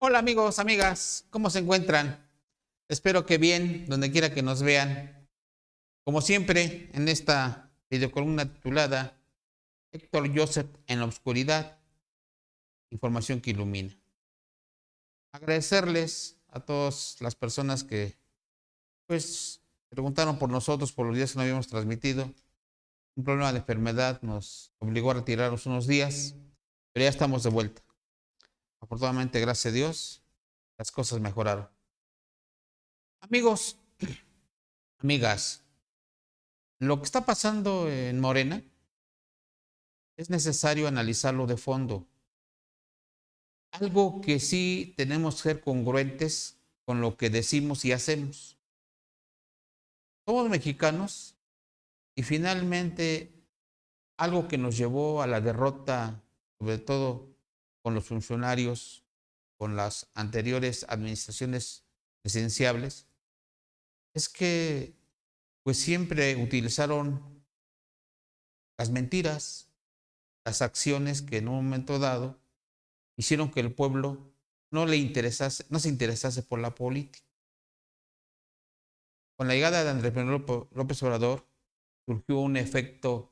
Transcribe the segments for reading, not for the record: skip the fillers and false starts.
Hola amigos, amigas, ¿cómo se encuentran? Espero que bien, donde quiera que nos vean. Como siempre, en esta videocolumna titulada Héctor Joseph en la oscuridad, información que ilumina. Agradecerles a todas las personas que, pues, preguntaron por nosotros por los días que no habíamos transmitido. Un problema de enfermedad nos obligó a retirarnos unos días, pero ya estamos de vuelta. Afortunadamente, gracias a Dios, las cosas mejoraron. Amigos, amigas, lo que está pasando en Morena es necesario analizarlo de fondo. Algo que sí tenemos que ser congruentes con lo que decimos y hacemos. Somos mexicanos y finalmente algo que nos llevó a la derrota, sobre todo con los funcionarios, con las anteriores administraciones presidenciables, es que pues siempre utilizaron las mentiras, las acciones que en un momento dado hicieron que el pueblo no se interesase por la política. Con la llegada de Andrés Manuel López Obrador surgió un efecto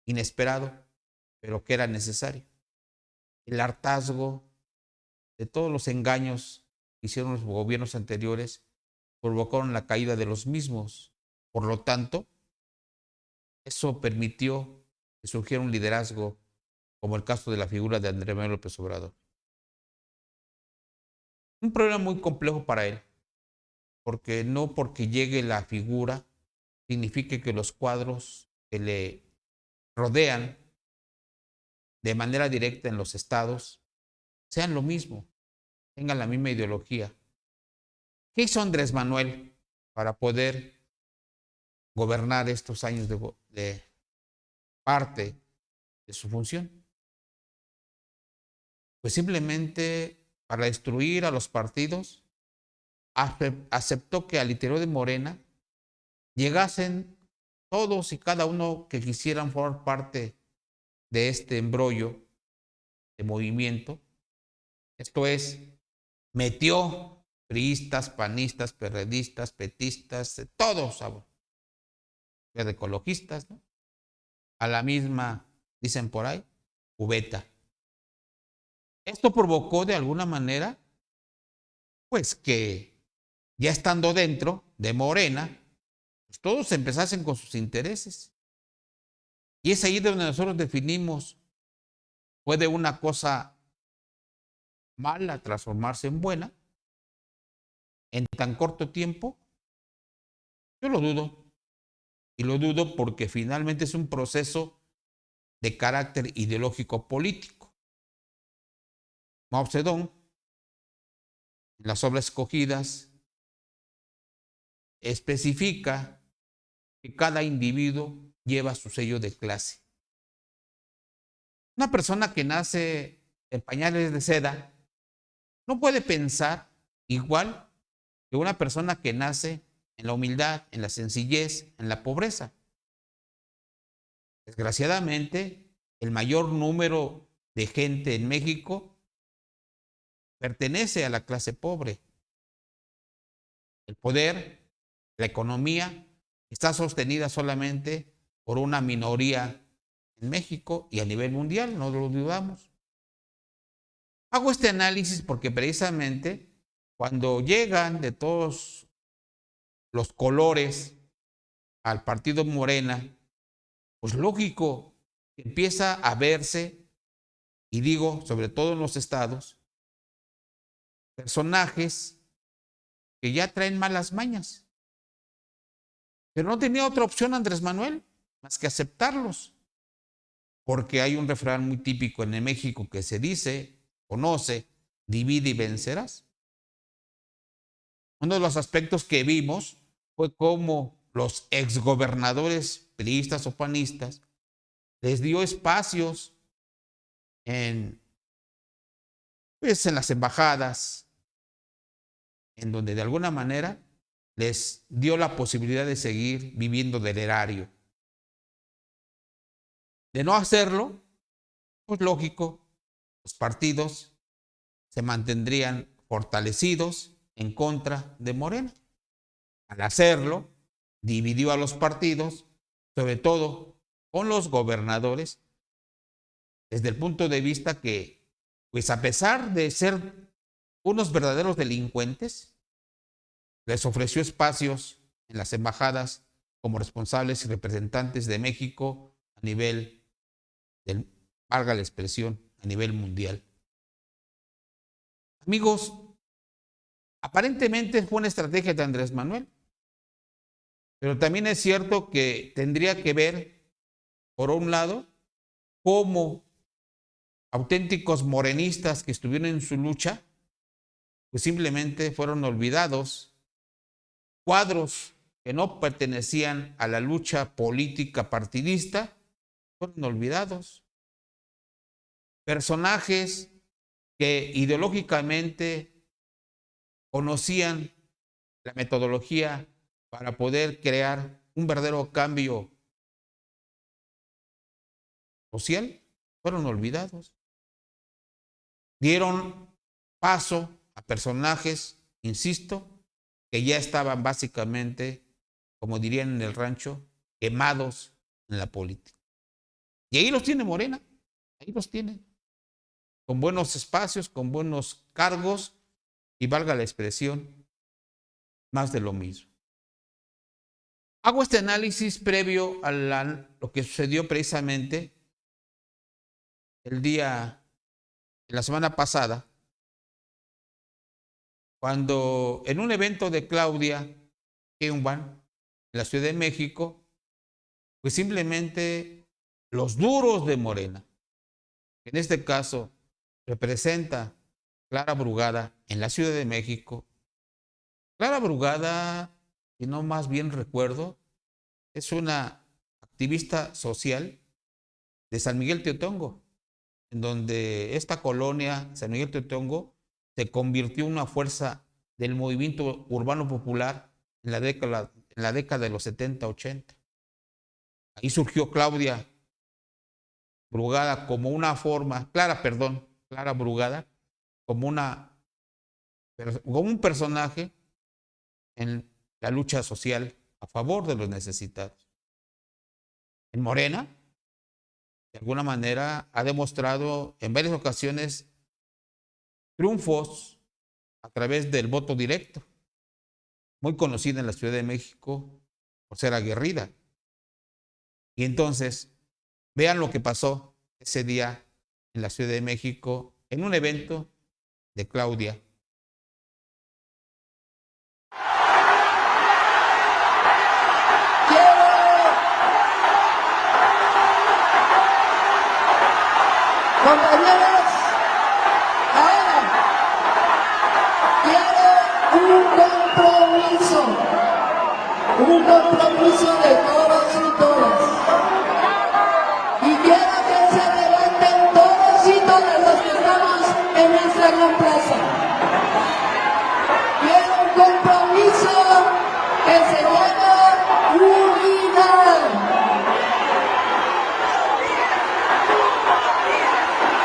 inesperado, pero que era necesario. El hartazgo de todos los engaños que hicieron los gobiernos anteriores provocaron la caída de los mismos. Por lo tanto, eso permitió que surgiera un liderazgo como el caso de la figura de Andrés Manuel López Obrador. Un problema muy complejo para él, porque no porque llegue la figura significa que los cuadros que le rodean de manera directa en los estados sean lo mismo, tengan la misma ideología. ¿Qué hizo Andrés Manuel para poder gobernar estos años de parte de su función? Pues simplemente para destruir a los partidos, aceptó que al interior de Morena llegasen todos y cada uno que quisieran formar parte de este embrollo de movimiento. Esto es, metió priistas, panistas, perredistas, petistas, todos, ecologistas, ¿no? A la misma, dicen por ahí, cubeta. Esto provocó de alguna manera, pues que ya estando dentro de Morena, pues todos empezasen con sus intereses. Y es ahí donde nosotros definimos, ¿puede una cosa mala transformarse en buena en tan corto tiempo? Yo lo dudo. Y lo dudo porque finalmente es un proceso de carácter ideológico político. Mao Zedong, en las obras escogidas, especifica que cada individuo lleva su sello de clase. Una persona que nace en pañales de seda no puede pensar igual que una persona que nace en la humildad, en la sencillez, en la pobreza. Desgraciadamente, el mayor número de gente en México pertenece a la clase pobre. El poder, la economía, está sostenida solamente por una minoría en México y a nivel mundial, no lo dudamos. Hago este análisis porque precisamente cuando llegan de todos los colores al partido Morena, pues lógico que empieza a verse, y digo, sobre todo en los estados, personajes que ya traen malas mañas. Pero no tenía otra opción Andrés Manuel más que aceptarlos. Porque hay un refrán muy típico en México que se dice, conoce, divide y vencerás. Uno de los aspectos que vimos fue cómo los exgobernadores priistas o panistas les dio espacios en, pues, en las embajadas, en donde de alguna manera les dio la posibilidad de seguir viviendo del erario. De no hacerlo, pues lógico, los partidos se mantendrían fortalecidos en contra de Morena. Al hacerlo, dividió a los partidos, sobre todo con los gobernadores, desde el punto de vista que, pues a pesar de ser unos verdaderos delincuentes, les ofreció espacios en las embajadas como responsables y representantes de México a nivel del, valga la expresión, a nivel mundial. Amigos, aparentemente fue una estrategia de Andrés Manuel, pero también es cierto que tendría que ver, por un lado, cómo auténticos morenistas que estuvieron en su lucha, pues simplemente fueron olvidados. Cuadros que no pertenecían a la lucha política partidista fueron olvidados. Personajes que ideológicamente conocían la metodología para poder crear un verdadero cambio social, fueron olvidados. Dieron paso a personajes, insisto, que ya estaban básicamente, como dirían en el rancho, quemados en la política. Y ahí los tiene Morena, ahí los tiene, con buenos espacios, con buenos cargos y, valga la expresión, más de lo mismo. Hago este análisis previo a lo que sucedió precisamente la semana pasada, cuando en un evento de Claudia Sheinbaum en la Ciudad de México, pues simplemente los duros de Morena, que en este caso representa Clara Brugada en la Ciudad de México. Clara Brugada, si no más bien recuerdo, es una activista social de San Miguel Teotongo, en donde esta colonia, San Miguel Teotongo, se convirtió en una fuerza del movimiento urbano popular en la década de los 70-80. Ahí surgió Claudia Brugada como una forma, Clara Brugada, como un personaje en la lucha social a favor de los necesitados. En Morena, de alguna manera, ha demostrado en varias ocasiones triunfos a través del voto directo, muy conocida en la Ciudad de México por ser aguerrida. Y entonces, vean lo que pasó ese día en la Ciudad de México en un evento de Claudia. Compañeros, ahora quiero un compromiso de todos y todas. Y quiero que se levanten todos y todas los que estamos en esta gran plaza. Quiero un compromiso que se llama unidad.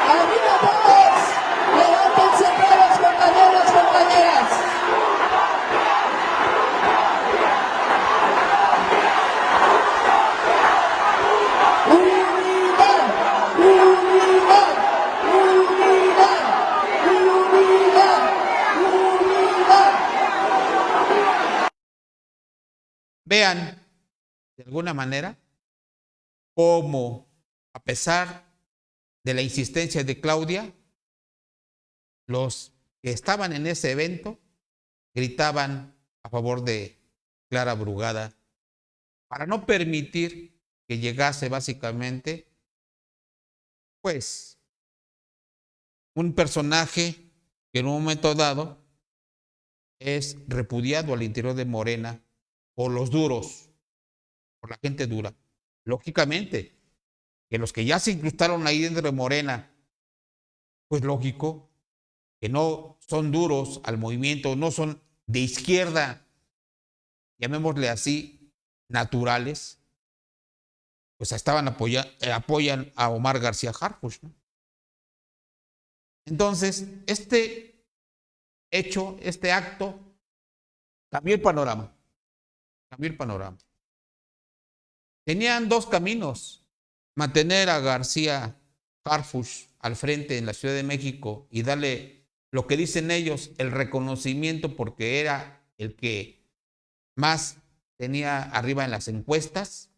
¡Arriba todos! ¡Levántense todos, compañeros, compañeras! ¡Unidad! ¡Unidad! ¡Unidad! ¡Unidad! ¡Unidad! Vean, de alguna manera, cómo, a pesar de la insistencia de Claudia, los que estaban en ese evento gritaban a favor de Clara Brugada para no permitir que llegase básicamente, pues, un personaje que en un momento dado es repudiado al interior de Morena por los duros, por la gente dura. Lógicamente, que los que ya se incrustaron ahí dentro de Morena, pues lógico, que no son duros al movimiento, no son de izquierda, llamémosle así, naturales, pues apoyan a Omar García Harfuch, ¿no? Entonces, este hecho, este acto, cambió el panorama. Cambió el panorama. Tenían dos caminos: mantener a García Harfuch al frente en la Ciudad de México y darle lo que dicen ellos, el reconocimiento porque era el que más tenía arriba en las encuestas,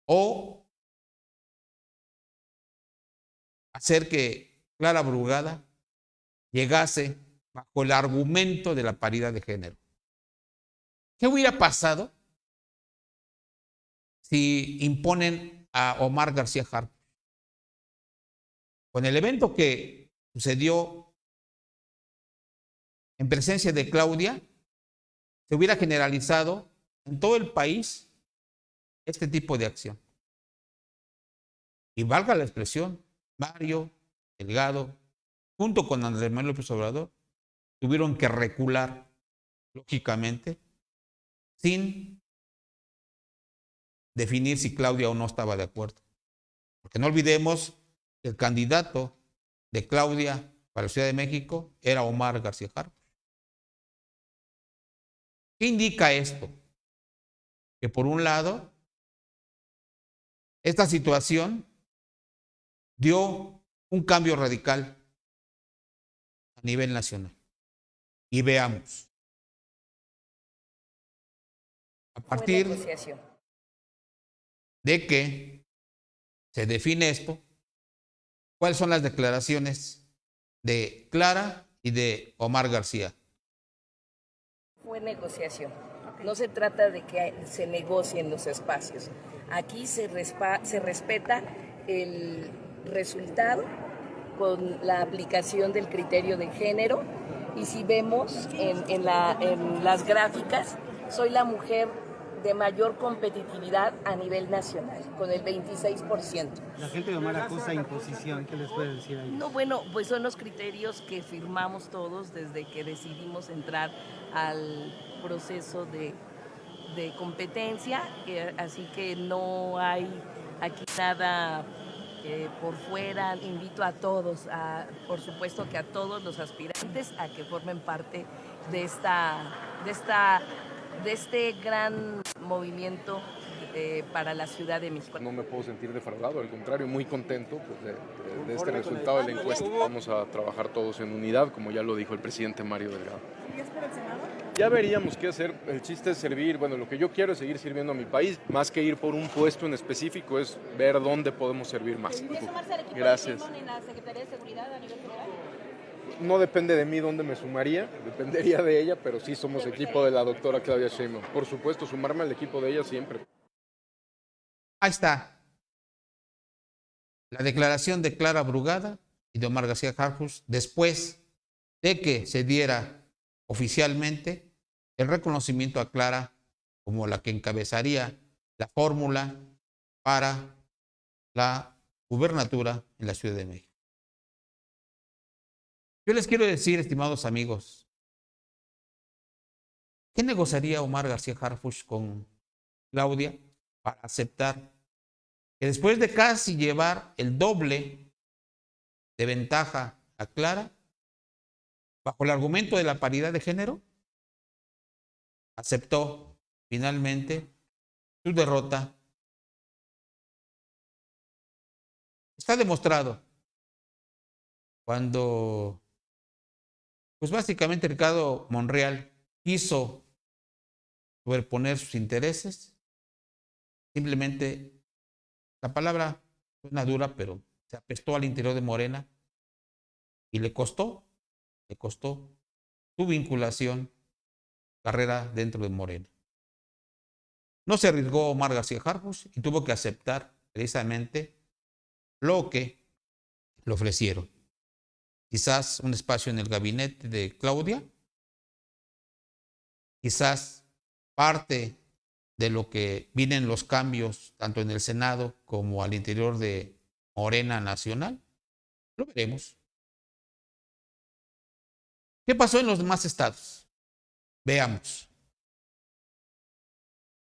o hacer que Clara Brugada llegase bajo el argumento de la paridad de género. ¿Qué hubiera pasado si imponen a Omar García Harfuch? Con el evento que sucedió en presencia de Claudia, se hubiera generalizado en todo el país este tipo de acción. Y valga la expresión, Mario Delgado, junto con Andrés Manuel López Obrador, tuvieron que recular, lógicamente, sin definir si Claudia o no estaba de acuerdo. Porque no olvidemos que el candidato de Claudia para la Ciudad de México era Omar García Harfuch. ¿Qué indica esto? Que por un lado, esta situación dio un cambio radical a nivel nacional. Y veamos. A partir de que se define esto, ¿cuáles son las declaraciones de Clara y de Omar García? Fue negociación. No se trata de que se negocien los espacios. Aquí se respeta el resultado con la aplicación del criterio de género. Y si vemos en las gráficas, soy la mujer de mayor competitividad a nivel nacional, con el 26%. La gente de Omar acusa imposición, ¿qué les puede decir a ellos? No, bueno, pues son los criterios que firmamos todos desde que decidimos entrar al proceso de competencia, así que no hay aquí nada por fuera. Invito a todos, por supuesto que a todos los aspirantes a que formen parte de este gran movimiento para la Ciudad de México. No me puedo sentir defraudado, al contrario, muy contento pues, de este resultado de la encuesta. Vamos a trabajar todos en unidad, como ya lo dijo el presidente Mario Delgado. ¿Irías por el Senado? Ya veríamos qué hacer. El chiste es servir, bueno, lo que yo quiero es seguir sirviendo a mi país, más que ir por un puesto en específico, es ver dónde podemos servir más. ¿Irías sumarse al equipo Gracias. de Sheinbaum en la Secretaría de Seguridad a nivel federal? No depende de mí dónde me sumaría, dependería de ella, pero sí somos equipo de la doctora Claudia Sheinbaum. Por supuesto, sumarme al equipo de ella siempre. Ahí está la declaración de Clara Brugada y de Omar García Harfuch después de que se diera oficialmente el reconocimiento a Clara como la que encabezaría la fórmula para la gubernatura en la Ciudad de México. Yo les quiero decir, estimados amigos, ¿qué negociaría Omar García Harfuch con Claudia para aceptar que después de casi llevar el doble de ventaja a Clara, bajo el argumento de la paridad de género, aceptó finalmente su derrota? Está demostrado cuando, pues básicamente Ricardo Monreal quiso sobreponer sus intereses, simplemente, la palabra suena dura, pero se apestó al interior de Morena y le costó su vinculación, carrera dentro de Morena. No se arriesgó Omar García Harfuch y tuvo que aceptar precisamente lo que le ofrecieron. Quizás un espacio en el gabinete de Claudia, quizás parte de lo que vienen los cambios tanto en el Senado como al interior de Morena Nacional. Lo veremos. ¿Qué pasó en los demás estados? Veamos.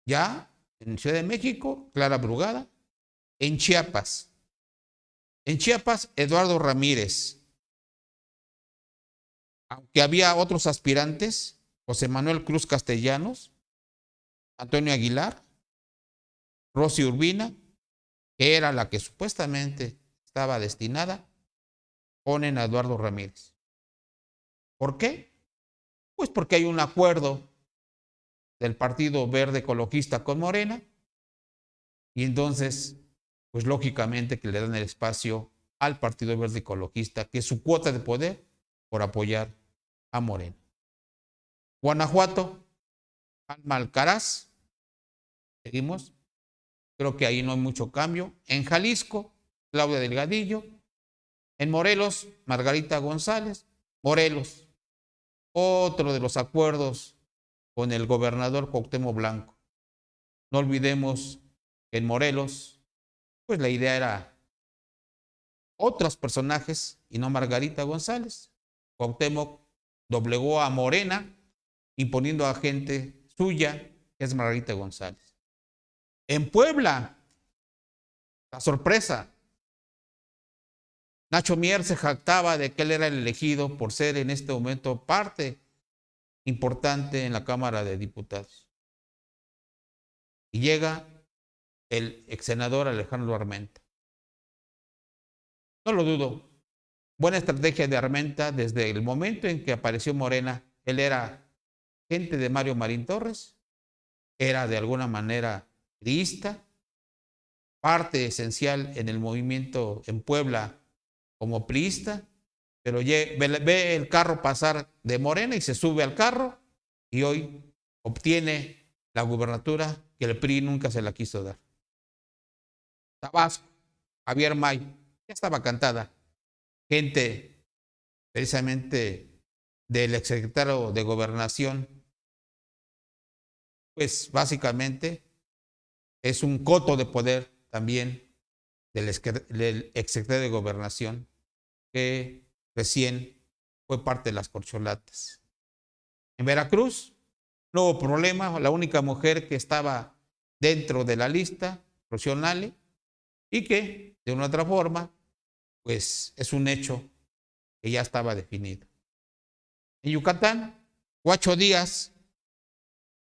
Ya en Ciudad de México, Clara Brugada. En Chiapas, Eduardo Ramírez aunque había otros aspirantes, José Manuel Cruz Castellanos, Antonio Aguilar, Rosy Urbina, que era la que supuestamente estaba destinada, ponen a Eduardo Ramírez. ¿Por qué? Pues porque hay un acuerdo del Partido Verde Ecologista con Morena, y entonces, pues lógicamente que le dan el espacio al Partido Verde Ecologista, que es su cuota de poder, por apoyar a Morena. Guanajuato, Alma Alcaraz, seguimos, creo que ahí no hay mucho cambio. En Jalisco, Claudia Delgadillo. En Morelos, Margarita González. Morelos, otro de los acuerdos con el gobernador Cuauhtémoc Blanco. No olvidemos que en Morelos, pues la idea era otros personajes y no Margarita González. Cuauhtémoc doblegó a Morena, imponiendo a gente suya, que es Margarita González. En Puebla, la sorpresa, Nacho Mier se jactaba de que él era el elegido por ser en este momento parte importante en la Cámara de Diputados. Y llega el ex senador Alejandro Armenta. No lo dudo. Buena estrategia de Armenta desde el momento en que apareció Morena. Él era gente de Mario Marín Torres, era de alguna manera priista, parte esencial en el movimiento en Puebla como priista, pero ve el carro pasar de Morena y se sube al carro y hoy obtiene la gubernatura que el PRI nunca se la quiso dar. Tabasco, Javier May, ya estaba cantada. Gente precisamente del exsecretario de Gobernación, pues básicamente es un coto de poder también del exsecretario de Gobernación, que recién fue parte de las corcholatas. En Veracruz no hubo problema, la única mujer que estaba dentro de la lista, Rocío Nale, y que de una otra forma, pues es un hecho que ya estaba definido. En Yucatán, Huacho Díaz,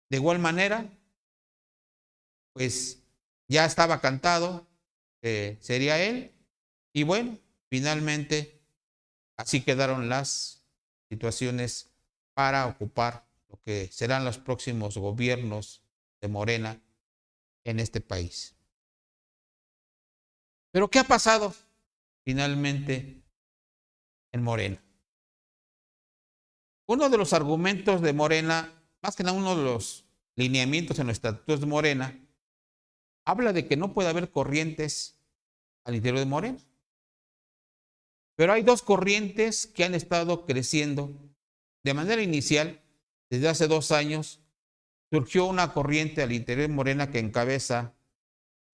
de igual manera, pues ya estaba cantado que sería él, y bueno, finalmente así quedaron las situaciones para ocupar lo que serán los próximos gobiernos de Morena en este país. Pero ¿qué ha pasado finalmente en Morena? Uno de los argumentos de Morena, más que nada uno de los lineamientos en los estatutos de Morena, habla de que no puede haber corrientes al interior de Morena. Pero hay dos corrientes que han estado creciendo. De manera inicial, desde hace 2 años, surgió una corriente al interior de Morena que encabeza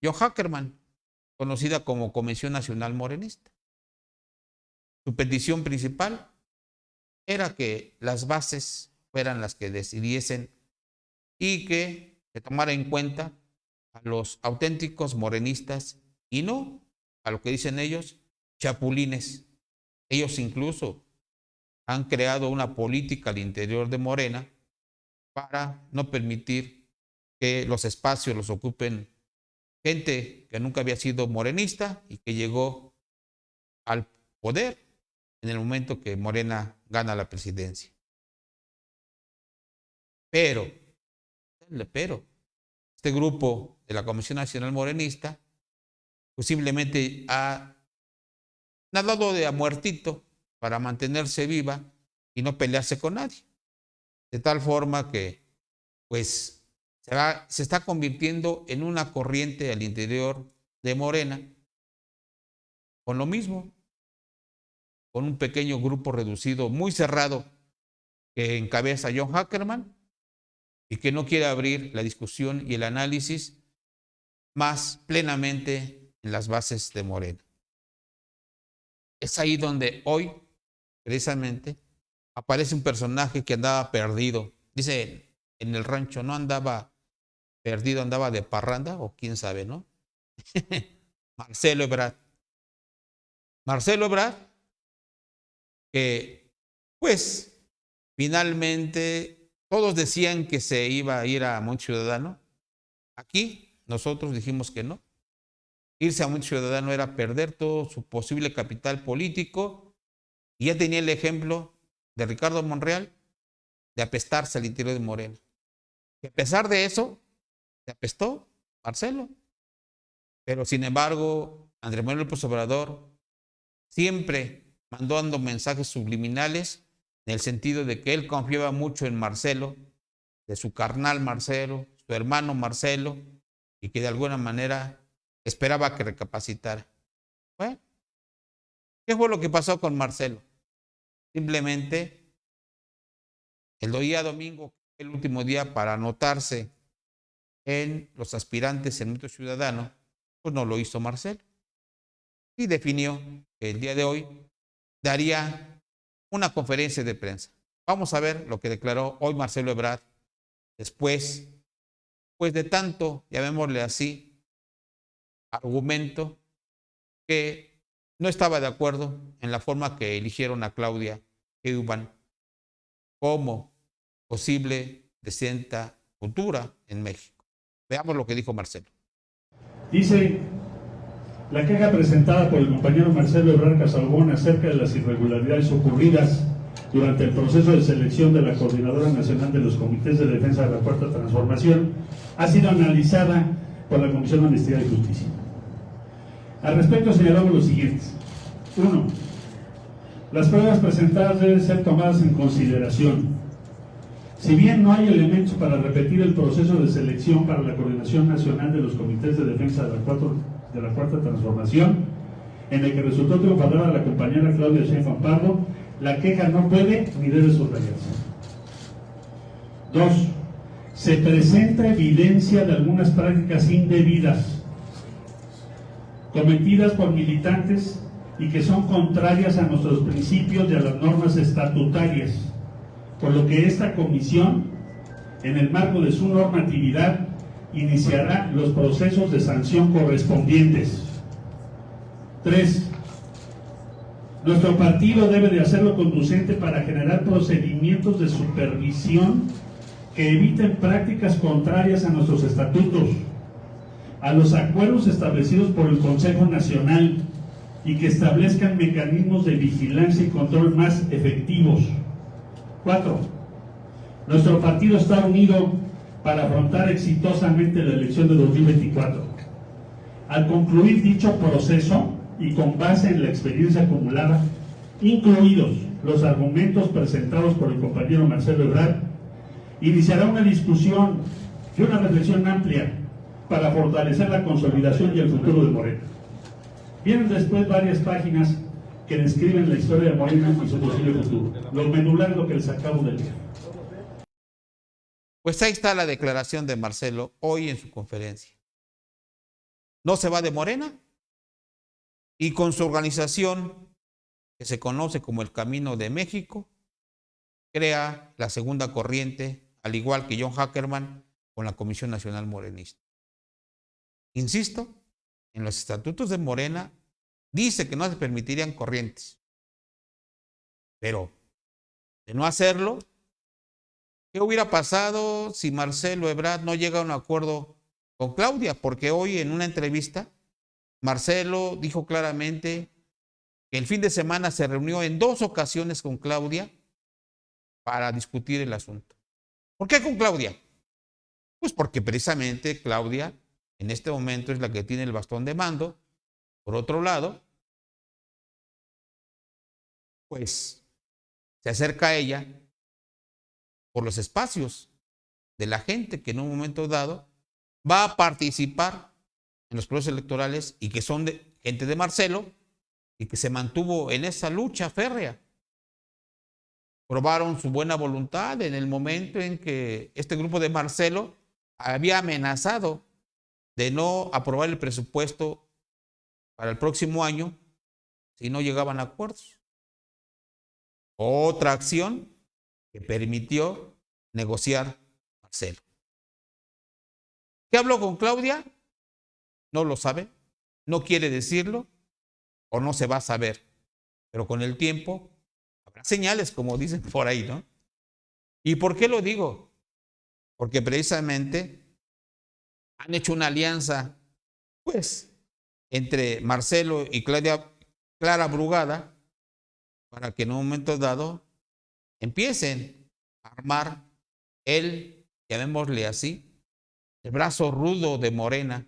John Ackerman, conocida como Convención Nacional Morenista. Su petición principal era que las bases fueran las que decidiesen y que se tomara en cuenta a los auténticos morenistas y no a lo que dicen ellos, chapulines. Ellos incluso han creado una política al interior de Morena para no permitir que los espacios los ocupen gente que nunca había sido morenista y que llegó al poder en el momento que Morena gana la presidencia. Pero, este grupo de la Comisión Nacional Morenista pues simplemente ha nadado de a muertito para mantenerse viva y no pelearse con nadie. De tal forma que pues se está convirtiendo en una corriente al interior de Morena con lo mismo, con un pequeño grupo reducido, muy cerrado, que encabeza John Ackerman y que no quiere abrir la discusión y el análisis más plenamente en las bases de Morena. Es ahí donde hoy, precisamente, aparece un personaje que andaba perdido. Dice, en el rancho no andaba perdido, andaba de parranda, o quién sabe, ¿no? Marcelo Ebrard. Marcelo Ebrard, que pues finalmente todos decían que se iba a ir a Movimiento Ciudadano. Aquí nosotros dijimos que no. Irse a Movimiento Ciudadano era perder todo su posible capital político. Y ya tenía el ejemplo de Ricardo Monreal de apestarse al interior de Morena. Y a pesar de eso, se apestó Marcelo. Pero sin embargo, Andrés Manuel López Obrador siempre mandando mensajes subliminales en el sentido de que él confiaba mucho en Marcelo, de su carnal Marcelo, su hermano Marcelo, y que de alguna manera esperaba que recapacitara. Bueno, ¿qué fue lo que pasó con Marcelo? Simplemente el día domingo, el último día para anotarse en los aspirantes en Movimiento Ciudadano, pues no lo hizo Marcelo. Y definió que el día de hoy daría una conferencia de prensa. Vamos a ver lo que declaró hoy Marcelo Ebrard después, pues de tanto, llamémosle así, argumento que no estaba de acuerdo en la forma que eligieron a Claudia Sheinbaum como posible presidenta futura en México. Veamos lo que dijo Marcelo. Dice la queja presentada por el compañero Marcelo Ebrard Casaubon acerca de las irregularidades ocurridas durante el proceso de selección de la Coordinadora Nacional de los Comités de Defensa de la Cuarta Transformación ha sido analizada por la Comisión de Honestidad y Justicia. Al respecto señalamos los siguientes. 1. Las pruebas presentadas deben ser tomadas en consideración. Si bien no hay elementos para repetir el proceso de selección para la Coordinación Nacional de los Comités de Defensa de la Cuarta Transformación, en el que resultó triunfadora la compañera Claudia Sheinbaum Pardo, la queja no puede ni debe subrayarse. 2. Se presenta evidencia de algunas prácticas indebidas cometidas por militantes y que son contrarias a nuestros principios y a las normas estatutarias, por lo que esta comisión, en el marco de su normatividad, iniciará los procesos de sanción correspondientes. 3. Nuestro partido debe de hacerlo conducente para generar procedimientos de supervisión que eviten prácticas contrarias a nuestros estatutos, a los acuerdos establecidos por el Consejo Nacional y que establezcan mecanismos de vigilancia y control más efectivos. 4. Nuestro partido está unido para afrontar exitosamente la elección de 2024. Al concluir dicho proceso y con base en la experiencia acumulada, incluidos los argumentos presentados por el compañero Marcelo Ebrard, iniciará una discusión y una reflexión amplia para fortalecer la consolidación y el futuro de Morena. Vienen después varias páginas que describen la historia de Morena y su posible futuro. Lo medular es lo que les acabo de leer. Pues ahí está la declaración de Marcelo hoy en su conferencia. No se va de Morena y con su organización, que se conoce como el Camino de México, crea la segunda corriente, al igual que John Ackerman con la Comisión Nacional Morenista. Insisto, en los estatutos de Morena dice que no se permitirían corrientes. Pero, de no hacerlo, ¿qué hubiera pasado si Marcelo Ebrard no llega a un acuerdo con Claudia? Porque hoy en una entrevista, Marcelo dijo claramente que el fin de semana se reunió en 2 ocasiones con Claudia para discutir el asunto. ¿Por qué con Claudia? Pues porque precisamente Claudia en este momento es la que tiene el bastón de mando. Por otro lado, pues se acerca a ella por los espacios de la gente que en un momento dado va a participar en los procesos electorales y que son de gente de Marcelo y que se mantuvo en esa lucha férrea. Probaron su buena voluntad en el momento en que este grupo de Marcelo había amenazado de no aprobar el presupuesto para el próximo año si no llegaban a acuerdos. Otra acción que permitió negociar Marcelo. ¿Qué habló con Claudia? No lo sabe, no quiere decirlo o no se va a saber. Pero con el tiempo habrá señales, como dicen por ahí, ¿no? ¿Y por qué lo digo? Porque precisamente han hecho una alianza, pues, entre Marcelo y Clara Brugada, para que en un momento dado empiecen a armar llamémosle así, el brazo rudo de Morena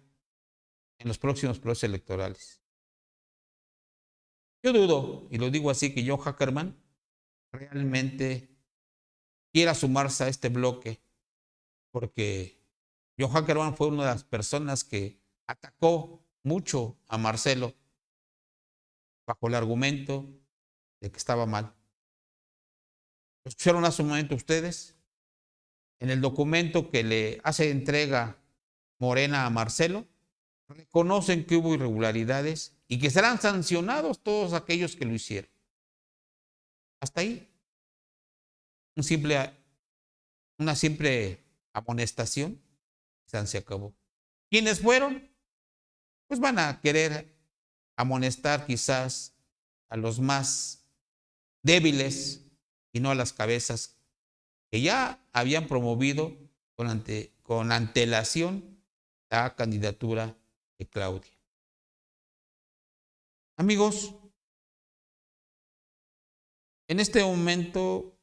en los próximos procesos electorales. Yo dudo, y lo digo así, que John Ackerman realmente quiera sumarse a este bloque, porque John Ackerman fue una de las personas que atacó mucho a Marcelo bajo el argumento de que estaba mal. ¿Lo escucharon hace un momento ustedes? En el documento que le hace entrega Morena a Marcelo, reconocen que hubo irregularidades y que serán sancionados todos aquellos que lo hicieron. Hasta ahí. Una simple amonestación. Se acabó. ¿Quiénes fueron? Pues van a querer amonestar quizás a los más débiles y no a las cabezas que ya habían promovido con antelación la candidatura de Claudia. Amigos, en este momento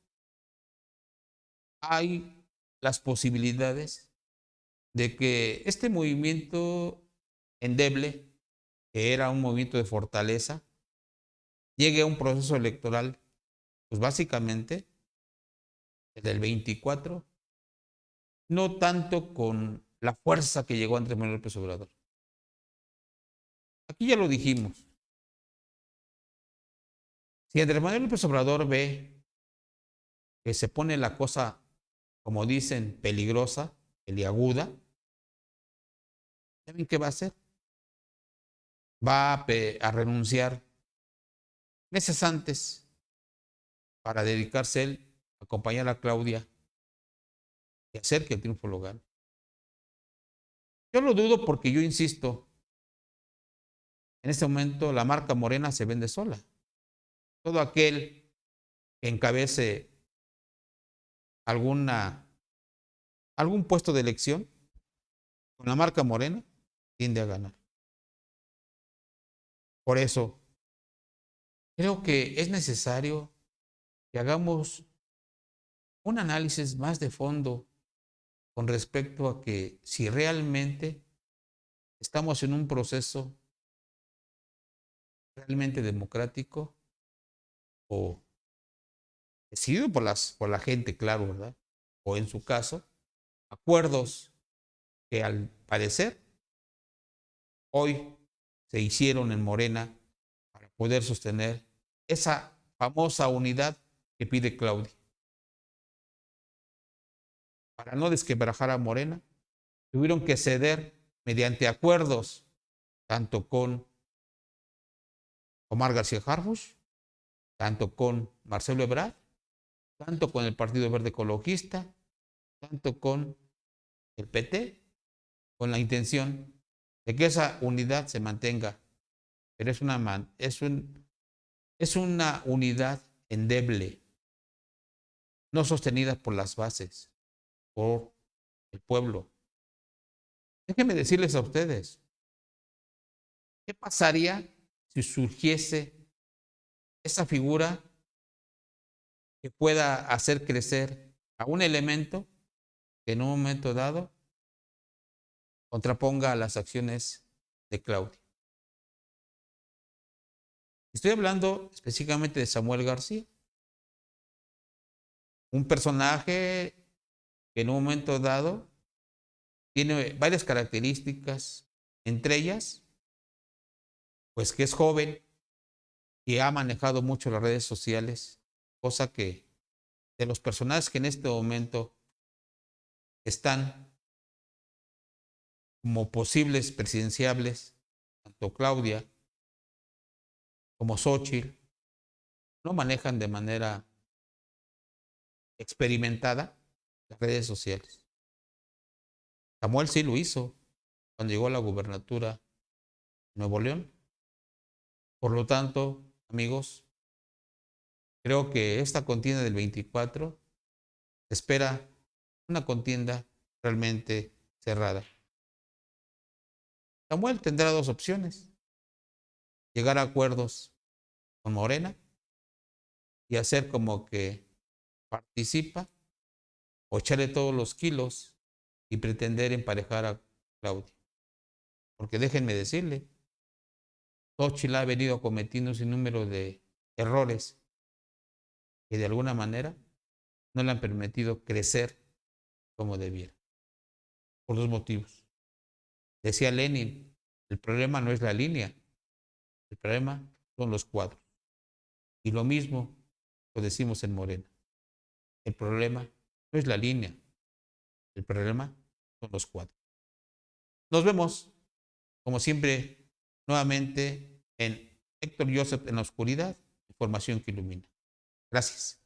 hay las posibilidades de que este movimiento endeble, que era un movimiento de fortaleza, llegue a un proceso electoral, pues básicamente desde el 24, no tanto con la fuerza que llegó Andrés Manuel López Obrador. Aquí ya lo dijimos. Si Andrés Manuel López Obrador ve que se pone la cosa, como dicen, peligrosa, peliaguda, ¿saben qué va a hacer? Va a renunciar meses antes para dedicarse él a acompañar a Claudia y hacer que el triunfo lo gane. Yo lo dudo porque yo insisto, en este momento la marca Morena se vende sola. Todo aquel que encabece algún puesto de elección con la marca Morena tiende a ganar. Por eso, creo que es necesario que hagamos un análisis más de fondo con respecto a que si realmente estamos en un proceso realmente democrático o decidido por la gente, claro, ¿verdad? O en su caso, acuerdos que al parecer hoy se hicieron en Morena para poder sostener esa famosa unidad que pide Claudia. Para no desquebrajar a Morena, tuvieron que ceder mediante acuerdos tanto con Omar García Harfuch, tanto con Marcelo Ebrard, tanto con el Partido Verde Ecologista, tanto con el PT, con la intención de que esa unidad se mantenga. Pero es una unidad endeble, no sostenida por las bases, por el pueblo. Déjenme decirles a ustedes, ¿qué pasaría si surgiese esa figura que pueda hacer crecer a un elemento que en un momento dado contraponga a las acciones de Claudia? Estoy hablando específicamente de Samuel García, un personaje que en un momento dado tiene varias características, entre ellas, pues que es joven y ha manejado mucho las redes sociales, cosa que de los personajes que en este momento están como posibles presidenciables, tanto Claudia como Xóchitl, no manejan de manera experimentada las redes sociales. Samuel sí lo hizo cuando llegó a la gubernatura de Nuevo León. Por lo tanto, amigos, creo que esta contienda del 24 espera una contienda realmente cerrada. Samuel tendrá dos opciones: llegar a acuerdos con Morena y hacer como que participa, o echarle todos los kilos y pretender emparejar a Claudia. Porque déjenme decirle, Xochitl ha venido cometiendo un sinnúmero de errores que de alguna manera no le han permitido crecer como debiera. Por dos motivos. Decía Lenin, el problema no es la línea, el problema son los cuadros. Y lo mismo lo decimos en Morena. El problema no es la línea, el problema son los cuadros. Nos vemos, como siempre, nuevamente en Héctor Joseph en la oscuridad, información que ilumina. Gracias.